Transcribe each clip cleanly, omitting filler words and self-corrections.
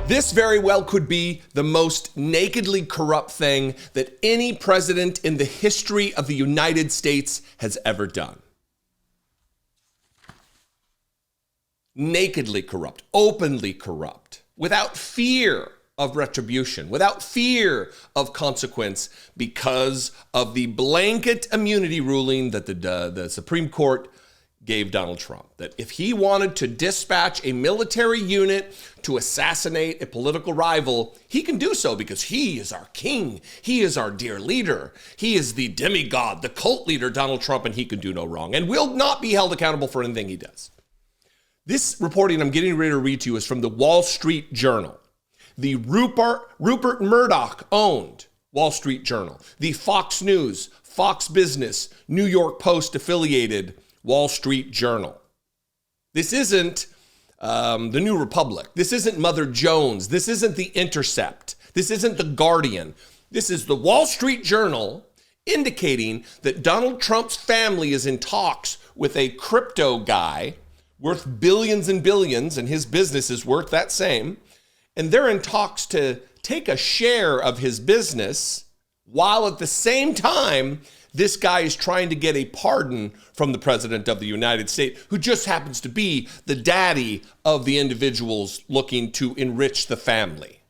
This very well could be the most nakedly corrupt thing that any president in the history of the United States has ever done. Nakedly corrupt, openly corrupt, without fear of retribution, without fear of consequence, because of the blanket immunity ruling that the Supreme Court gave Donald Trump, that if he wanted to dispatch a military unit to assassinate a political rival, he can do so because he is our king. He is our dear leader. He is the demigod, the cult leader, Donald Trump, and he can do no wrong and will not be held accountable for anything he does. This reporting I'm getting ready to read to you is from the Wall Street Journal, the Rupert Murdoch owned Wall Street Journal, the Fox News, Fox Business, New York Post affiliated Wall Street Journal. This isn't the New Republic. This isn't Mother Jones. This isn't the Intercept. This isn't the Guardian. This is the Wall Street Journal indicating that Donald Trump's family is in talks with a crypto guy worth billions and billions, and his business is worth that same. And they're in talks to take a share of his business, while at the same time, this guy is trying to get a pardon from the president of the United States, who just happens to be the daddy of the individuals looking to enrich the family.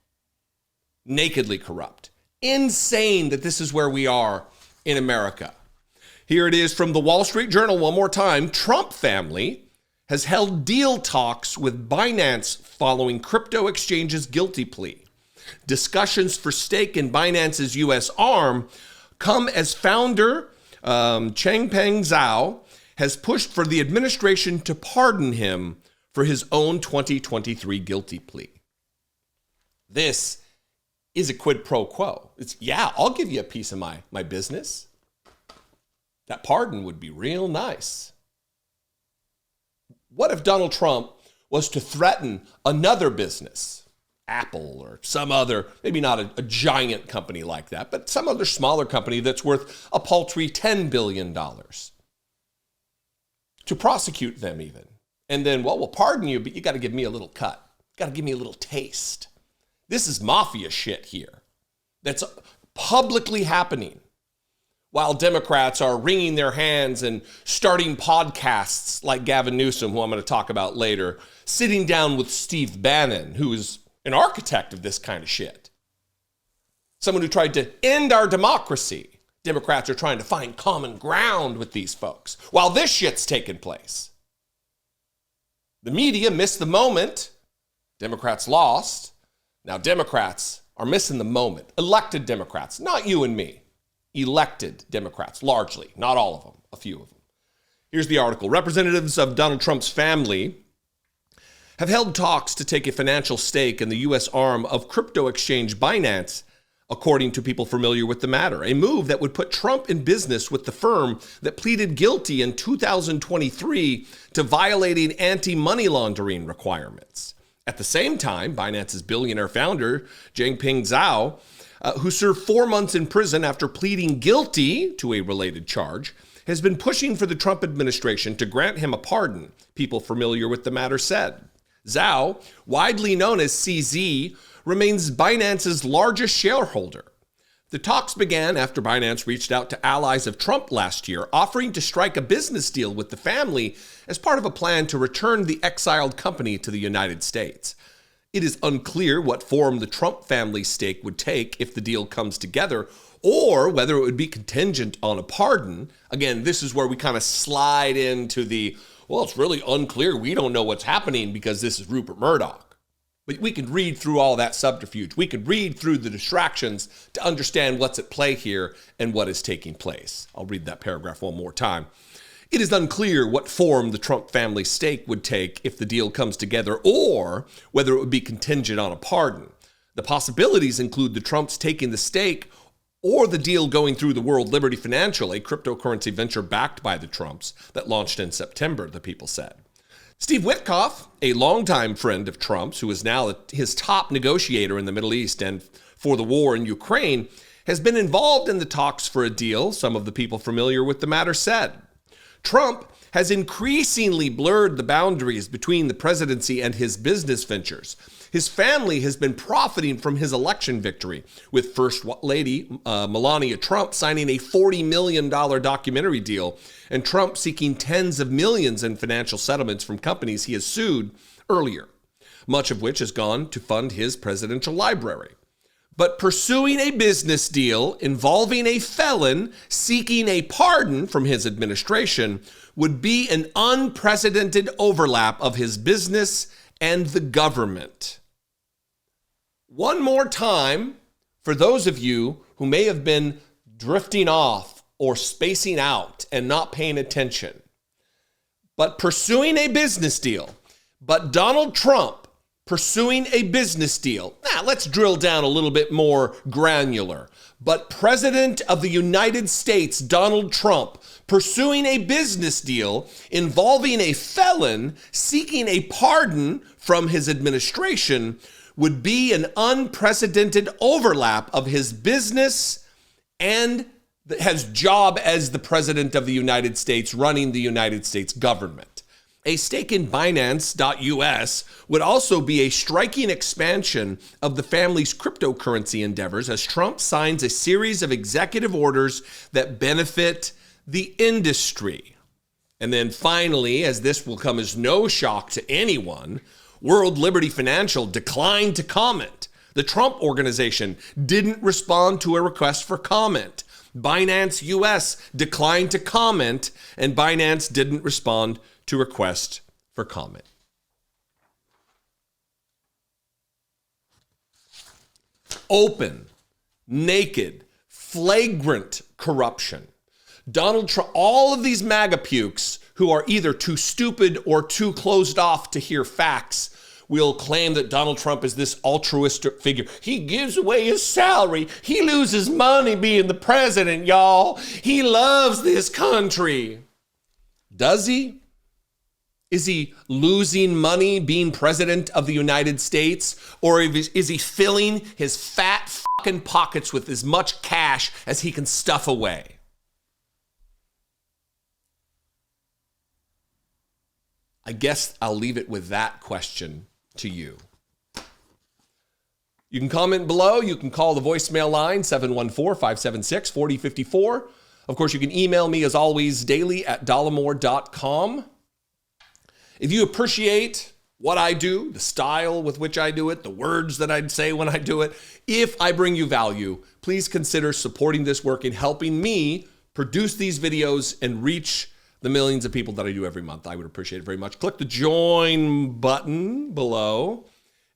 Nakedly corrupt. Insane that this is where we are in America. Here it is from the Wall Street Journal one more time. Trump family has held deal talks with Binance following crypto exchange's guilty plea. Discussions for stake in Binance's U.S. arm come as founder Changpeng Zhao has pushed for the administration to pardon him for his own 2023 guilty plea. This is a quid pro quo. It's, yeah, I'll give you a piece of my business. That pardon would be real nice. What if Donald Trump was to threaten another business, Apple or some other, maybe not a giant company like that, but some other smaller company that's worth a paltry $10 billion, to prosecute them even? And then, well, we'll pardon you, but you got to give me a little cut. Got to give me a little taste. This is mafia shit here that's publicly happening, while Democrats are wringing their hands and starting podcasts like Gavin Newsom, who I'm going to talk about later, sitting down with Steve Bannon, who is an architect of this kind of shit. Someone who tried to end our democracy. Democrats are trying to find common ground with these folks while this shit's taking place. The media missed the moment. Democrats lost. Now Democrats are missing the moment. Elected Democrats, not you and me. Elected Democrats, largely, not all of them, a few of them. Here's the article. Representatives of Donald Trump's family have held talks to take a financial stake in the U.S. arm of crypto exchange Binance, according to people familiar with the matter, a move that would put Trump in business with the firm that pleaded guilty in 2023 to violating anti-money laundering requirements. At the same time, Binance's billionaire founder, Changpeng Zhao, who served 4 months in prison after pleading guilty to a related charge, has been pushing for the Trump administration to grant him a pardon, people familiar with the matter said. Zhao, widely known as CZ, remains Binance's largest shareholder. The talks began after Binance reached out to allies of Trump last year, offering to strike a business deal with the family as part of a plan to return the exiled company to the United States. It is unclear what form the Trump family stake would take if the deal comes together, or whether it would be contingent on a pardon. Again, this is where we kind of slide into the, well, it's really unclear. We don't know what's happening because this is Rupert Murdoch. But we can read through all that subterfuge. We could read through the distractions to understand what's at play here and what is taking place. I'll read that paragraph one more time. It is unclear what form the Trump family stake would take if the deal comes together, or whether it would be contingent on a pardon. The possibilities include the Trumps taking the stake or the deal going through the World Liberty Financial, a cryptocurrency venture backed by the Trumps that launched in September, the people said. Steve Witkoff, a longtime friend of Trump's, who is now his top negotiator in the Middle East and for the war in Ukraine, has been involved in the talks for a deal, some of the people familiar with the matter said. Trump has increasingly blurred the boundaries between the presidency and his business ventures. His family has been profiting from his election victory, with First Lady Melania Trump signing a $40 million documentary deal, and Trump seeking tens of millions in financial settlements from companies he has sued earlier, much of which has gone to fund his presidential library. But pursuing a business deal involving a felon seeking a pardon from his administration would be an unprecedented overlap of his business and the government. One more time, for those of you who may have been drifting off or spacing out and not paying attention, but pursuing a business deal, but Donald Trump pursuing a business deal. Now, let's drill down a little bit more granular. But President of the United States, Donald Trump, pursuing a business deal involving a felon seeking a pardon from his administration would be an unprecedented overlap of his business and his job as the President of the United States, running the United States government. A stake in Binance.us would also be a striking expansion of the family's cryptocurrency endeavors as Trump signs a series of executive orders that benefit the industry. And then finally, as this will come as no shock to anyone, World Liberty Financial declined to comment. The Trump organization didn't respond to a request for comment. Binance US declined to comment, and Binance didn't respond to request for comment. Open, naked, flagrant corruption. Donald Trump, all of these MAGA pukes who are either too stupid or too closed off to hear facts will claim that Donald Trump is this altruistic figure. He gives away his salary. He loses money being the president, y'all. He loves this country. Does he? Is he losing money being president of the United States? Or is he filling his fat fucking pockets with as much cash as he can stuff away? I guess I'll leave it with that question to you. You can comment below. You can call the voicemail line, 714-576-4054. Of course, you can email me as always daily at dollemore.com. If you appreciate what I do, the style with which I do it, the words that I'd say when I do it, if I bring you value, please consider supporting this work and helping me produce these videos and reach the millions of people that I do every month. I would appreciate it very much. Click the join button below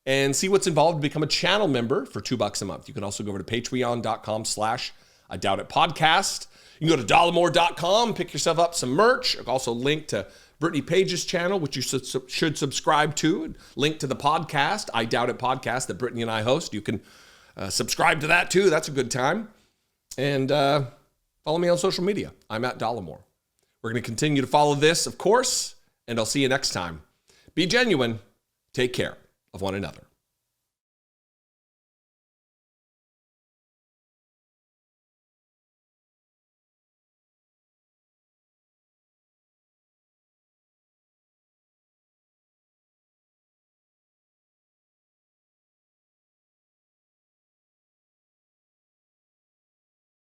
and see what's involved to become a channel member for $2 a month. You can also go over to patreon.com/IDoubtItPodcast. You can go to dollemore.com, pick yourself up some merch. I'll also link to Brittany Page's channel, which you should subscribe to, and link to the podcast, I Doubt It Podcast, that Brittany and I host. You can subscribe to that too. That's a good time. And follow me on social media. I'm at Dollemore. We're going to continue to follow this, of course, and I'll see you next time. Be genuine. Take care of one another.